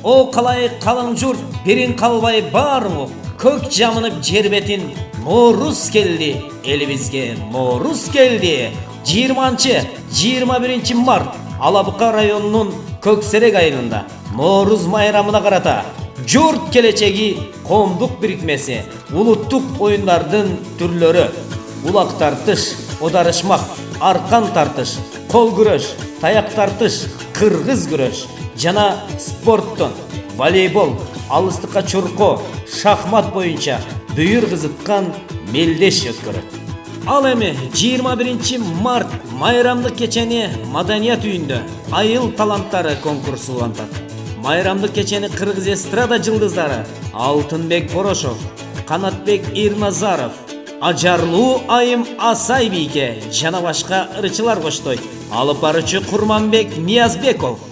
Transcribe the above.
О қалай қалың жұрт, берін қалбай барыңы, көк жамынып жер бетін, Ноорuz келді, елімізге Ноорuz келді. 20-21 март Алабұқа районының Көксерек айылында Ноорuz майрамына қарата жұрт келечеги коомдук бирикмеси, улуттук оюндардын түрлөрү, улак тартыш, одарышмак, аркан тартыш, кол күрөш, таяк тартыш, кыргыз күрөш жана спорттон волейбол, алыстыкка чуркоо, шахмат боюнча бүйүр кызыткан мелдеш өткөрөт. Ал эми 21 март майрамдык кечени Маданият үйүндө айыл таланттары конкурсу улантат. Майрамдык кечени кыргыз эстрада жылдыздары Алтынбек Порошов, Канатбек Ирназаров, Ажарлуу Айым Асай бийке жана башка ырчылар коштойт. Алып баруучу Курманбек Ниязбеков.